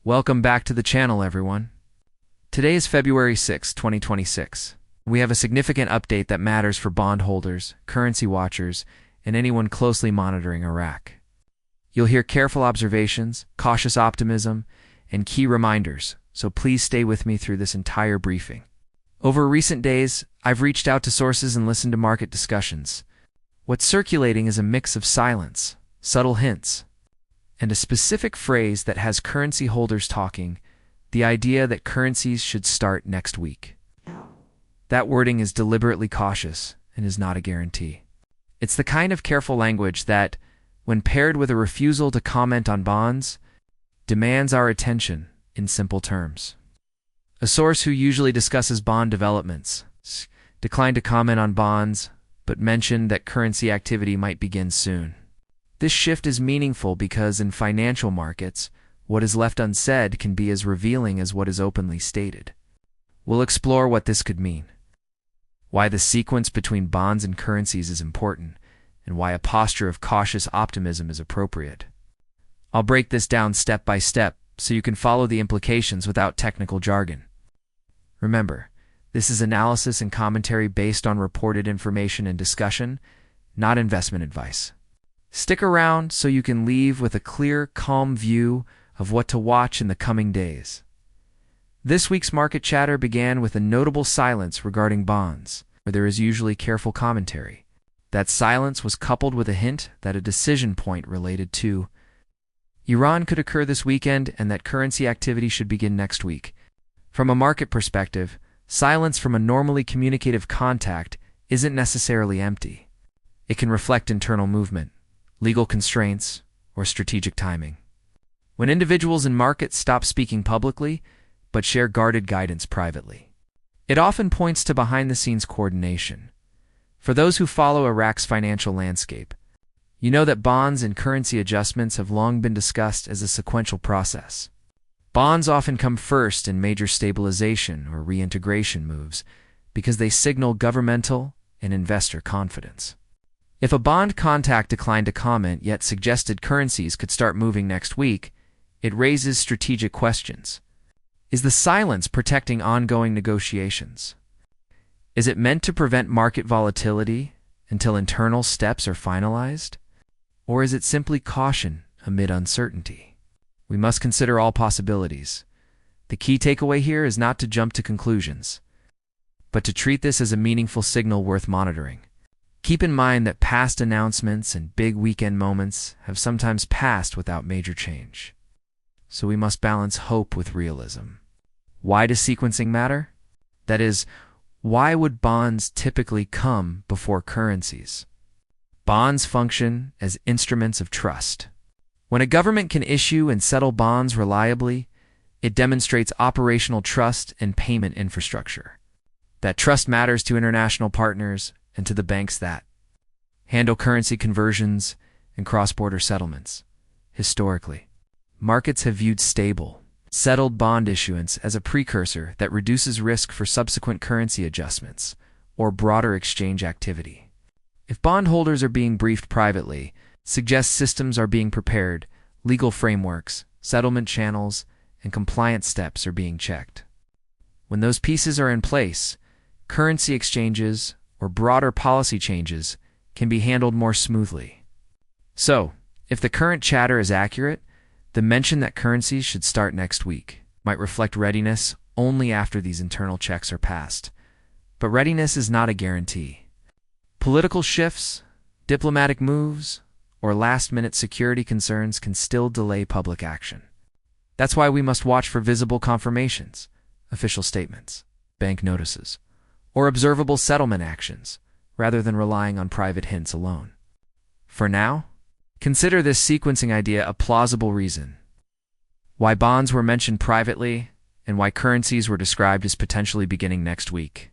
Welcome back to the channel, everyone. Today is February 6, 2026. We have a significant update that matters for bondholders, currency watchers, and anyone closely monitoring Iraq. You'll hear careful observations, cautious optimism, and key reminders, so please stay with me through this entire briefing. Over recent days, I've reached out to sources and listened to market discussions. What's circulating is a mix of silence, subtle hints, and a specific phrase that has currency holders talking, the idea that currencies should start next week. That wording is deliberately cautious and is not a guarantee. It's the kind of careful language that, when paired with a refusal to comment on bonds, demands our attention in simple terms. A source who usually discusses bond developments declined to comment on bonds, but mentioned that currency activity might begin soon. This shift is meaningful because in financial markets, what is left unsaid can be as revealing as what is openly stated. We'll explore what this could mean, why the sequence between bonds and currencies is important, and why a posture of cautious optimism is appropriate. I'll break this down step by step so you can follow the implications without technical jargon. Remember, this is analysis and commentary based on reported information and discussion, not investment advice. Stick around so you can leave with a clear, calm view of what to watch in the coming days. This week's market chatter began with a notable silence regarding bonds, where there is usually careful commentary. That silence was coupled with a hint that a decision point related to Iran could occur this weekend and that currency activity should begin next week. From a market perspective, silence from a normally communicative contact isn't necessarily empty. It can reflect internal movement, legal constraints, or strategic timing. When individuals in markets stop speaking publicly, but share guarded guidance privately, it often points to behind-the-scenes coordination. For those who follow Iraq's financial landscape, you know that bonds and currency adjustments have long been discussed as a sequential process. Bonds often come first in major stabilization or reintegration moves because they signal governmental and investor confidence. If a bond contact declined to comment yet suggested currencies could start moving next week, it raises strategic questions. Is the silence protecting ongoing negotiations? Is it meant to prevent market volatility until internal steps are finalized? Or is it simply caution amid uncertainty? We must consider all possibilities. The key takeaway here is not to jump to conclusions, but to treat this as a meaningful signal worth monitoring. Keep in mind that past announcements and big weekend moments have sometimes passed without major change. So we must balance hope with realism. Why does sequencing matter? That is, why would bonds typically come before currencies? Bonds function as instruments of trust. When a government can issue and settle bonds reliably, it demonstrates operational trust and payment infrastructure. That trust matters to international partners and to the banks that handle currency conversions and cross-border settlements. Historically, markets have viewed stable, settled bond issuance as a precursor that reduces risk for subsequent currency adjustments or broader exchange activity. If bondholders are being briefed privately, suggests systems are being prepared, legal frameworks, settlement channels, and compliance steps are being checked. When those pieces are in place, currency exchanges or broader policy changes can be handled more smoothly. So, if the current chatter is accurate, the mention that currencies should start next week might reflect readiness only after these internal checks are passed. But readiness is not a guarantee. Political shifts, diplomatic moves, or last-minute security concerns can still delay public action. That's why we must watch for visible confirmations, official statements, bank notices, or observable settlement actions, rather than relying on private hints alone. For now, consider this sequencing idea a plausible reason. Why bonds were mentioned privately, and why currencies were described as potentially beginning next week.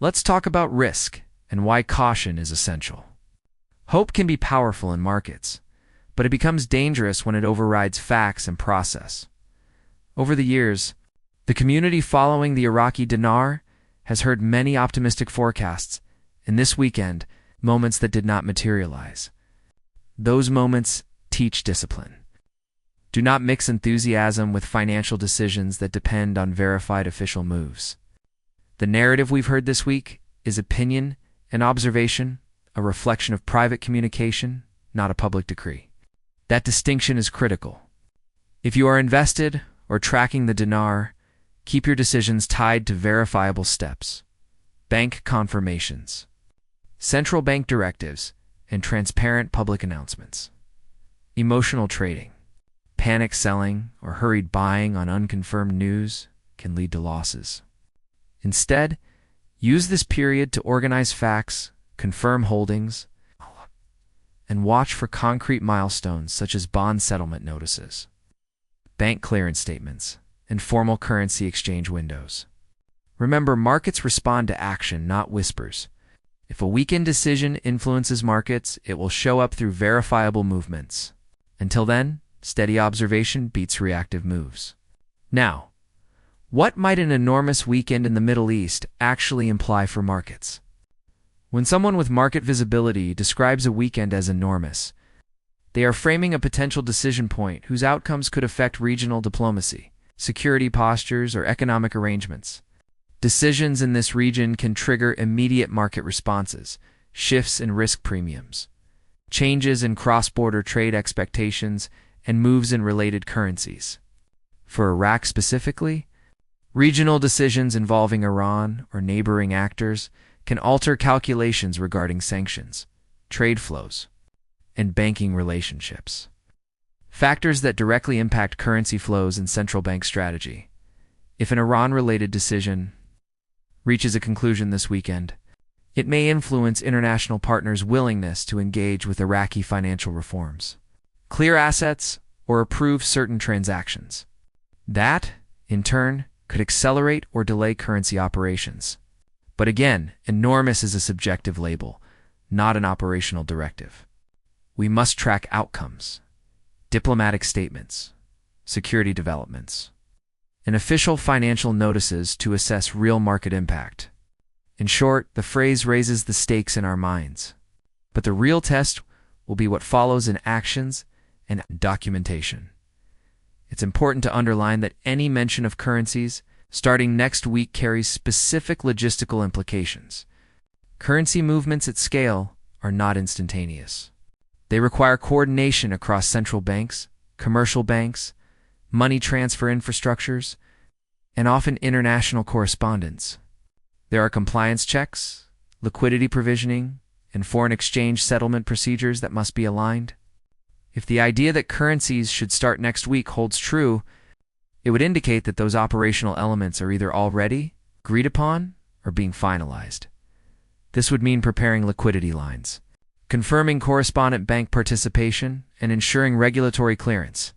Let's talk about risk and why caution is essential. Hope can be powerful in markets, but it becomes dangerous when it overrides facts and process. Over the years, the community following the IraqiDinar has heard many optimistic forecasts, and this weekend, moments that did not materialize. Those moments teach discipline. Do not mix enthusiasm with financial decisions that depend on verified official moves. The narrative we've heard this week is opinion and observation, a reflection of private communication, not a public decree. That distinction is critical. If you are invested or tracking the dinar, keep your decisions tied to verifiable steps, bank confirmations, central bank directives, and transparent public announcements. Emotional trading, panic selling, or hurried buying on unconfirmed news can lead to losses. Instead, use this period to organize facts, confirm holdings, and watch for concrete milestones such as bond settlement notices, bank clearance statements, and formal currency exchange windows. Remember, markets respond to action, not whispers. If a weekend decision influences markets, it will show up through verifiable movements. Until then, steady observation beats reactive moves. Now, what might an enormous weekend in the Middle East actually imply for markets? When someone with market visibility describes a weekend as enormous, they are framing a potential decision point whose outcomes could affect regional diplomacy, security postures, or economic arrangements. Decisions in this region can trigger immediate market responses, shifts in risk premiums, changes in cross-border trade expectations, and moves in related currencies. For Iraq specifically, regional decisions involving Iran or neighboring actors can alter calculations regarding sanctions, trade flows, and banking relationships. Factors that directly impact currency flows and central bank strategy. If an Iran-related decision reaches a conclusion this weekend, it may influence international partners' willingness to engage with Iraqi financial reforms, clear assets, or approve certain transactions. That, in turn, could accelerate or delay currency operations. But again, enormous is a subjective label, not an operational directive. We must track outcomes, diplomatic statements, security developments, and official financial notices to assess real market impact. In short, the phrase raises the stakes in our minds. But the real test will be what follows in actions and documentation. It's important to underline that any mention of currencies starting next week carries specific logistical implications. Currency movements at scale are not instantaneous. They require coordination across central banks, commercial banks, money transfer infrastructures, and often international correspondence. There are compliance checks, liquidity provisioning, and foreign exchange settlement procedures that must be aligned. If the idea that currencies should start next week holds true, it would indicate that those operational elements are either already agreed upon or being finalized. This would mean preparing liquidity lines, confirming correspondent bank participation, and ensuring regulatory clearance.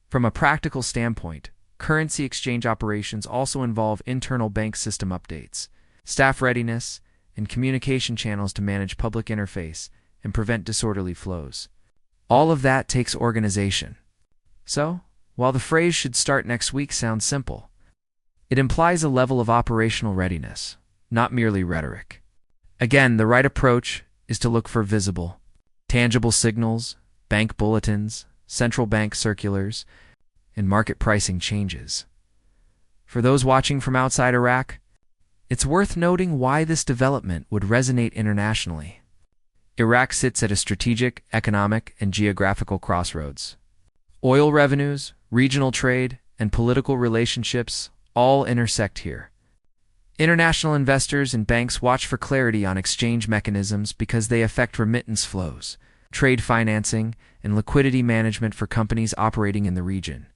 From a practical standpoint, currency exchange operations also involve internal bank system updates, staff readiness, and communication channels to manage public interface and prevent disorderly flows. All of that takes organization. So, while the phrase "should start next week" sounds simple, it implies a level of operational readiness, not merely rhetoric. Again, the right approach is to look for visible, tangible signals, bank bulletins, central bank circulars, and market pricing changes. For those watching from outside Iraq, it's worth noting why this development would resonate internationally. Iraq sits at a strategic, economic, and geographical crossroads. Oil revenues, regional trade, and political relationships all intersect here. International investors and banks watch for clarity on exchange mechanisms because they affect remittance flows, trade financing, and liquidity management for companies operating in the region.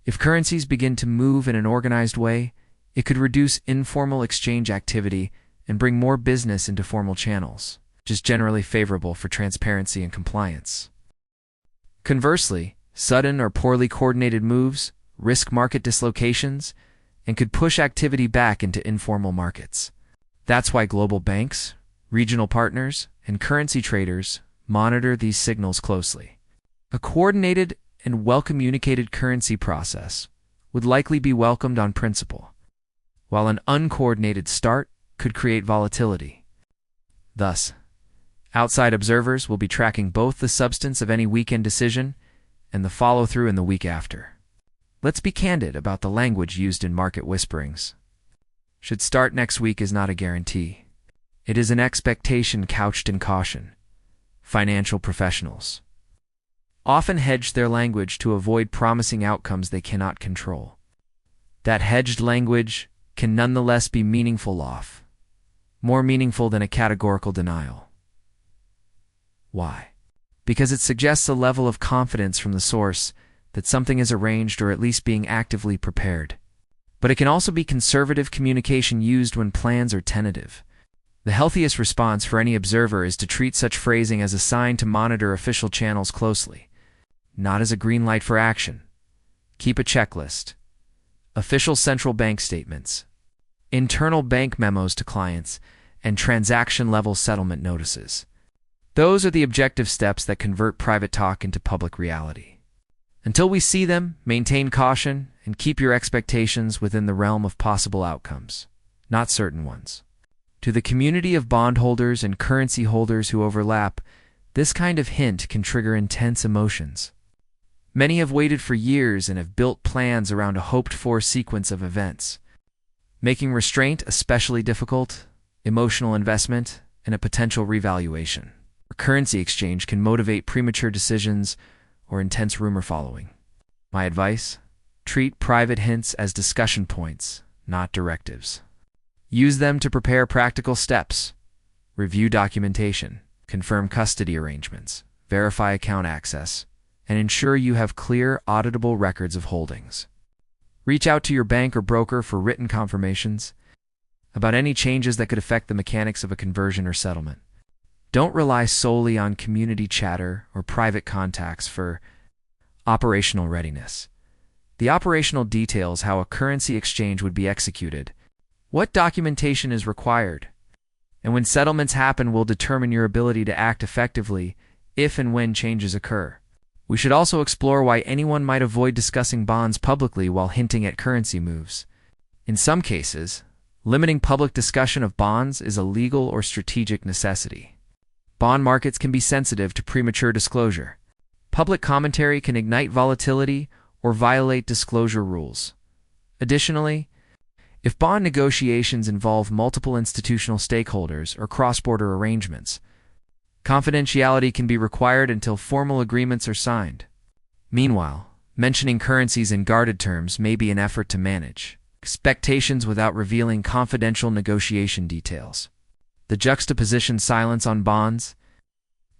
If currencies begin to move in an organized way, it could reduce informal exchange activity and bring more business into formal channels, which is generally favorable for transparency and compliance. Conversely, sudden or poorly coordinated moves risk market dislocations and could push activity back into informal markets. That's why global banks, regional partners, and currency traders monitor these signals closely. A coordinated and well-communicated currency process would likely be welcomed on principle, while an uncoordinated start could create volatility. Thus, outside observers will be tracking both the substance of any weekend decision and the follow-through in the week after. Let's be candid about the language used in market whisperings. Should start next week is not a guarantee. It is an expectation couched in caution. Financial professionals often hedge their language to avoid promising outcomes they cannot control. That hedged language can nonetheless be more meaningful than a categorical denial. Why? Because it suggests a level of confidence from the source that something is arranged or at least being actively prepared. But it can also be conservative communication used when plans are tentative. The healthiest response for any observer is to treat such phrasing as a sign to monitor official channels closely, not as a green light for action. Keep a checklist. Official central bank statements, internal bank memos to clients, and transaction-level settlement notices. Those are the objective steps that convert private talk into public reality. Until we see them, maintain caution and keep your expectations within the realm of possible outcomes, not certain ones. To the community of bondholders and currency holders who overlap, this kind of hint can trigger intense emotions. Many have waited for years and have built plans around a hoped-for sequence of events, making restraint especially difficult, emotional investment, and a potential revaluation. A currency exchange can motivate premature decisions or intense rumor following. My advice? Treat private hints as discussion points, not directives. Use them to prepare practical steps. Review documentation, confirm custody arrangements, verify account access, and ensure you have clear, auditable records of holdings. Reach out to your bank or broker for written confirmations about any changes that could affect the mechanics of a conversion or settlement. Don't rely solely on community chatter or private contacts for operational readiness. The operational details how a currency exchange would be executed, what documentation is required, and when settlements happen will determine your ability to act effectively if and when changes occur. We should also explore why anyone might avoid discussing bonds publicly while hinting at currency moves. In some cases, limiting public discussion of bonds is a legal or strategic necessity. Bond markets can be sensitive to premature disclosure. Public commentary can ignite volatility or violate disclosure rules. Additionally, if bond negotiations involve multiple institutional stakeholders or cross-border arrangements, confidentiality can be required until formal agreements are signed. Meanwhile, mentioning currencies in guarded terms may be an effort to manage expectations without revealing confidential negotiation details. The juxtaposition silence on bonds,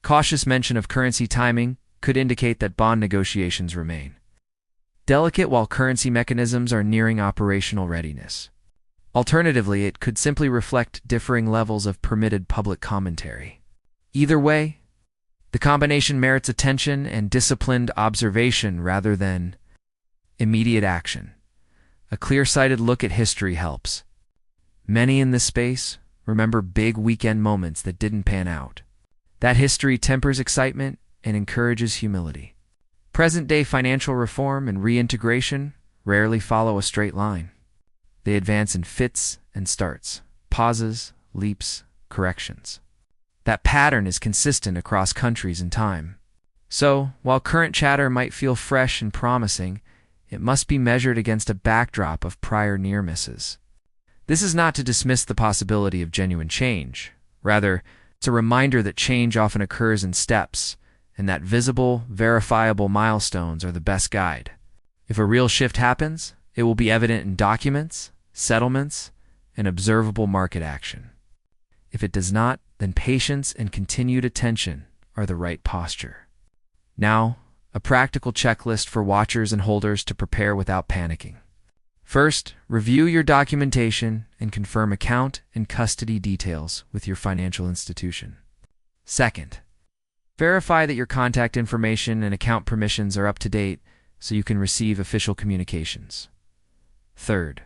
cautious mention of currency timing could indicate that bond negotiations remain delicate while currency mechanisms are nearing operational readiness. Alternatively, it could simply reflect differing levels of permitted public commentary. Either way, the combination merits attention and disciplined observation rather than immediate action. A clear-sighted look at history helps. Many in this space remember big weekend moments that didn't pan out. That history tempers excitement and encourages humility. Present-day financial reform and reintegration rarely follow a straight line. They advance in fits and starts, pauses, leaps, corrections. That pattern is consistent across countries and time. So, while current chatter might feel fresh and promising, it must be measured against a backdrop of prior near misses. This is not to dismiss the possibility of genuine change. Rather, it's a reminder that change often occurs in steps, and that visible, verifiable milestones are the best guide. If a real shift happens, it will be evident in documents, settlements, and observable market action. If it does not, then patience and continued attention are the right posture. Now, a practical checklist for watchers and holders to prepare without panicking. First, review your documentation and confirm account and custody details with your financial institution. Second, verify that your contact information and account permissions are up to date so you can receive official communications. Third,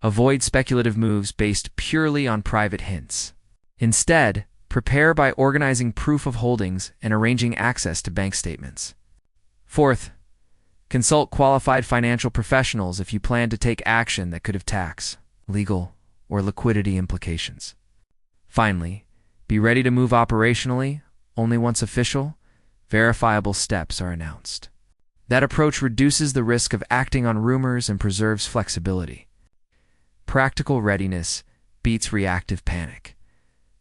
avoid speculative moves based purely on private hints. Instead, prepare by organizing proof of holdings and arranging access to bank statements. Fourth, consult qualified financial professionals if you plan to take action that could have tax, legal, or liquidity implications. Finally, be ready to move operationally only once official, verifiable steps are announced. That approach reduces the risk of acting on rumors and preserves flexibility. Practical readiness beats reactive panic.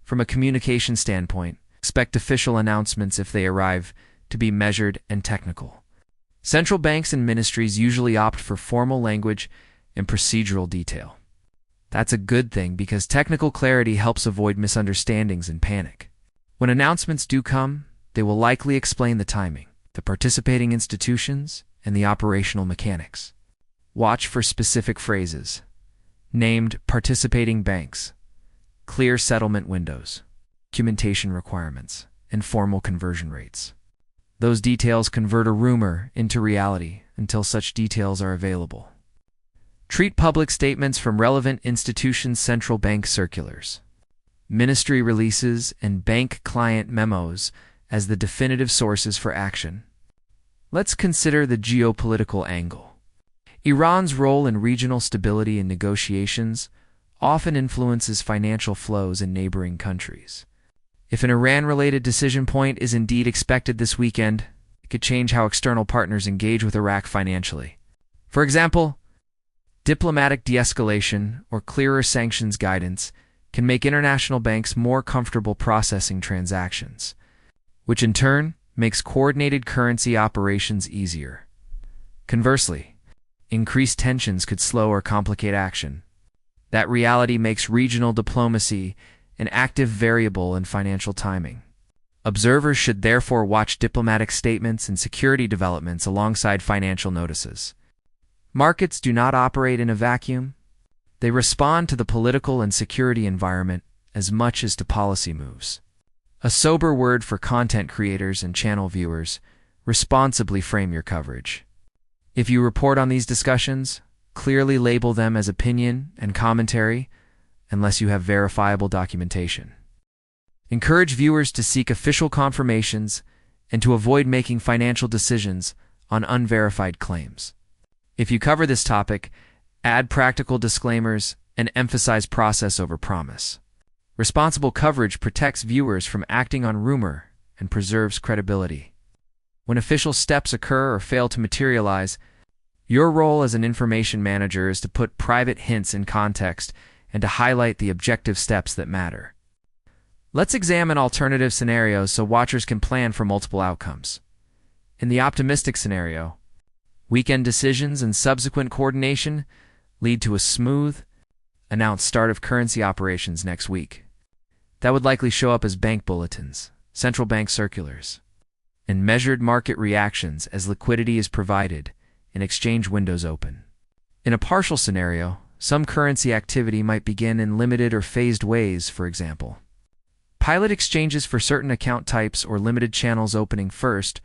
From a communication standpoint, expect official announcements if they arrive to be measured and technical. Central banks and ministries usually opt for formal language and procedural detail. That's a good thing because technical clarity helps avoid misunderstandings and panic. When announcements do come, they will likely explain the timing, the participating institutions, and the operational mechanics. Watch for specific phrases. Named participating banks, clear settlement windows, documentation requirements, and formal conversion rates. Those details convert a rumor into reality until such details are available. Treat public statements from relevant institutions' central bank circulars, ministry releases, and bank client memos as the definitive sources for action. Let's consider the geopolitical angle. Iran's role in regional stability and negotiations often influences financial flows in neighboring countries. If an Iran-related decision point is indeed expected this weekend, it could change how external partners engage with Iraq financially. For example, diplomatic de-escalation or clearer sanctions guidance can make international banks more comfortable processing transactions, which in turn makes coordinated currency operations easier. Conversely, increased tensions could slow or complicate action. That reality makes regional diplomacy an active variable in financial timing. Observers should therefore watch diplomatic statements and security developments alongside financial notices. Markets do not operate in a vacuum. They respond to the political and security environment as much as to policy moves. A sober word for content creators and channel viewers: responsibly frame your coverage. If you report on these discussions, clearly label them as opinion and commentary unless you have verifiable documentation. Encourage viewers to seek official confirmations and to avoid making financial decisions on unverified claims. If you cover this topic, add practical disclaimers and emphasize process over promise. Responsible coverage protects viewers from acting on rumor and preserves credibility. When official steps occur or fail to materialize, your role as an information manager is to put private hints in context and to highlight the objective steps that matter. Let's examine alternative scenarios so watchers can plan for multiple outcomes. In the optimistic scenario, weekend decisions and subsequent coordination lead to a smooth, announced start of currency operations next week. That would likely show up as bank bulletins, central bank circulars, and measured market reactions as liquidity is provided and exchange windows open. In a partial scenario, some currency activity might begin in limited or phased ways, for example. Pilot exchanges for certain account types or limited channels opening first,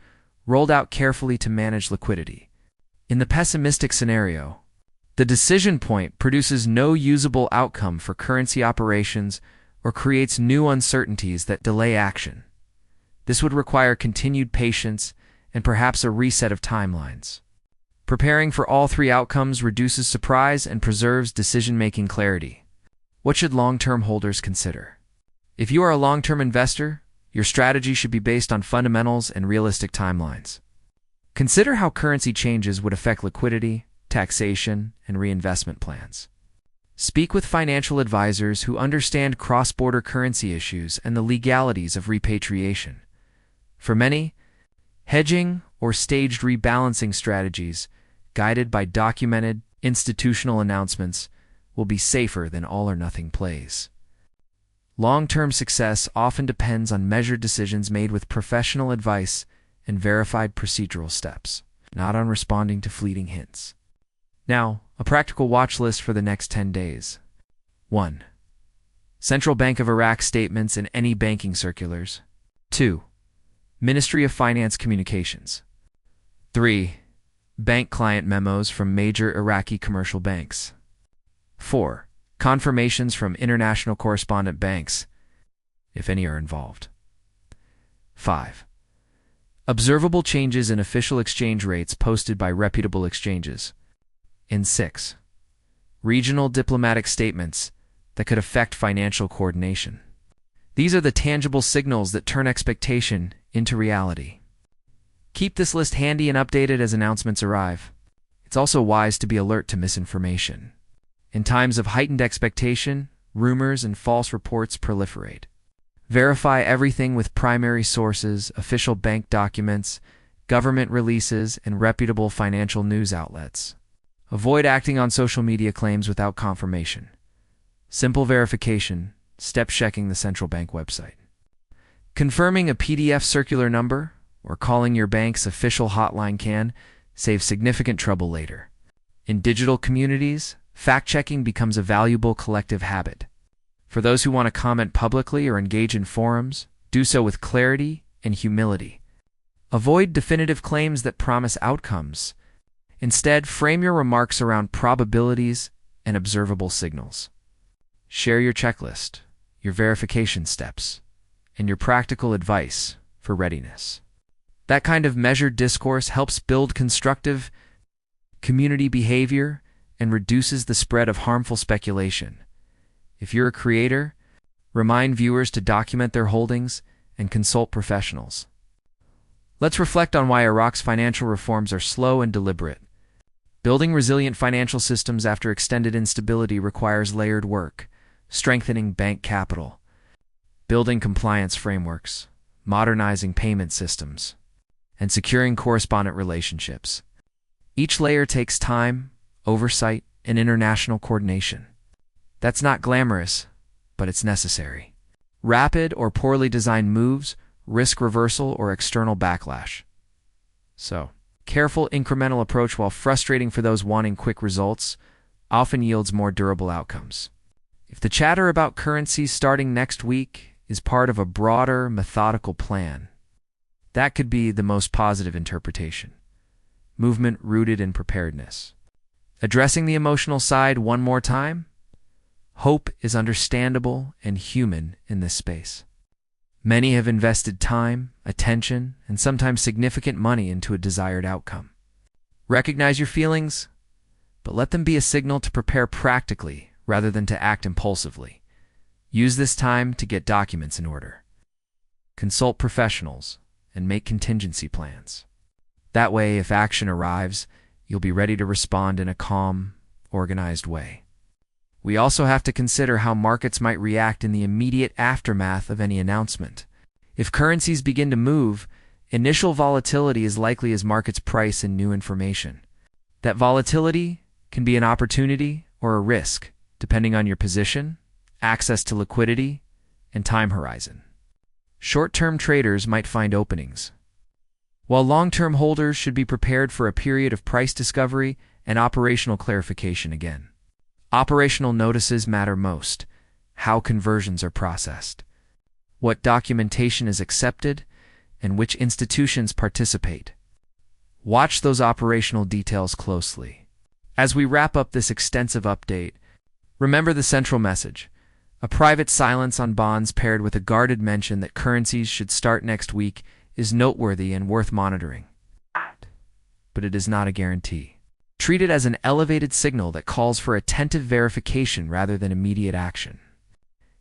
rolled out carefully to manage liquidity. In the pessimistic scenario, the decision point produces no usable outcome for currency operations or creates new uncertainties that delay action. This would require continued patience and perhaps a reset of timelines. Preparing for all three outcomes reduces surprise and preserves decision-making clarity. What should long-term holders consider? If you are a long-term investor, your strategy should be based on fundamentals and realistic timelines. Consider how currency changes would affect liquidity, taxation, and reinvestment plans. Speak with financial advisors who understand cross-border currency issues and the legalities of repatriation. For many, hedging or staged rebalancing strategies, guided by documented institutional announcements, will be safer than all-or-nothing plays. Long-term success often depends on measured decisions made with professional advice and verified procedural steps, not on responding to fleeting hints. Now, a practical watch list for the next 10 days. 1. Central Bank of Iraq statements and any banking circulars. 2. Ministry of Finance communications. 3. Bank client memos from major Iraqi commercial banks. 4. Confirmations from international correspondent banks, if any are involved. 5. Observable changes in official exchange rates posted by reputable exchanges. And 6. Regional diplomatic statements that could affect financial coordination. These are the tangible signals that turn expectation into reality. Keep this list handy and updated as announcements arrive. It's also wise to be alert to misinformation. In times of heightened expectation, rumors and false reports proliferate. Verify everything with primary sources, official bank documents, government releases, and reputable financial news outlets. Avoid acting on social media claims without confirmation. Simple verification, step checking the central bank website. Confirming a PDF circular number or calling your bank's official hotline can save significant trouble later. In digital communities, fact-checking becomes a valuable collective habit. For those who want to comment publicly or engage in forums, do so with clarity and humility. Avoid definitive claims that promise outcomes. Instead, frame your remarks around probabilities and observable signals. Share your checklist, your verification steps, and your practical advice for readiness. That kind of measured discourse helps build constructive community behavior and reduces the spread of harmful speculation. If you're a creator, remind viewers to document their holdings and consult professionals. Let's reflect on why Iraq's financial reforms are slow and deliberate. Building resilient financial systems after extended instability requires layered work, strengthening bank capital, building compliance frameworks, modernizing payment systems, and securing correspondent relationships. Each layer takes time, oversight, and international coordination. That's not glamorous, but it's necessary. Rapid or poorly designed moves risk reversal or external backlash. So, careful incremental approach, while frustrating for those wanting quick results, often yields more durable outcomes. If the chatter about currencies starting next week is part of a broader, methodical plan, that could be the most positive interpretation. Movement rooted in preparedness. Addressing the emotional side one more time, hope is understandable and human in this space. Many have invested time, attention, and sometimes significant money into a desired outcome. Recognize your feelings, but let them be a signal to prepare practically rather than to act impulsively. Use this time to get documents in order. Consult professionals and make contingency plans. That way, if action arrives, you'll be ready to respond in a calm, organized way. We also have to consider how markets might react in the immediate aftermath of any announcement. If currencies begin to move, initial volatility is likely as markets price in new information. That volatility can be an opportunity or a risk, depending on your position, access to liquidity, and time horizon. Short-term traders might find openings, while long-term holders should be prepared for a period of price discovery and operational clarification again. Operational notices matter most: how conversions are processed, what documentation is accepted, and which institutions participate. Watch those operational details closely. As we wrap up this extensive update, remember the central message: a private silence on bonds paired with a guarded mention that currencies should start next week is noteworthy and worth monitoring. But it is not a guarantee. Treat it as an elevated signal that calls for attentive verification rather than immediate action.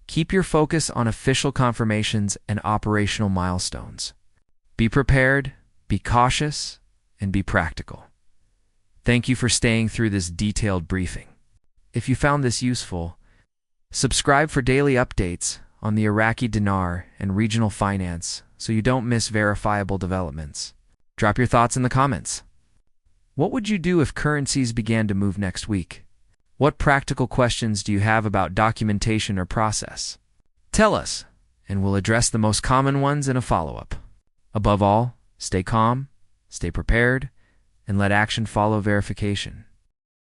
Keep your focus on official confirmations and operational milestones. Be prepared, be cautious, and be practical. Thank you for staying through this detailed briefing. If you found this useful, subscribe for daily updates on the Iraqi dinar and regional finance so you don't miss verifiable developments. Drop your thoughts in the comments. What would you do if currencies began to move next week? What practical questions do you have about documentation or process? Tell us, and we'll address the most common ones in a follow-up. Above all, stay calm, stay prepared, and let action follow verification.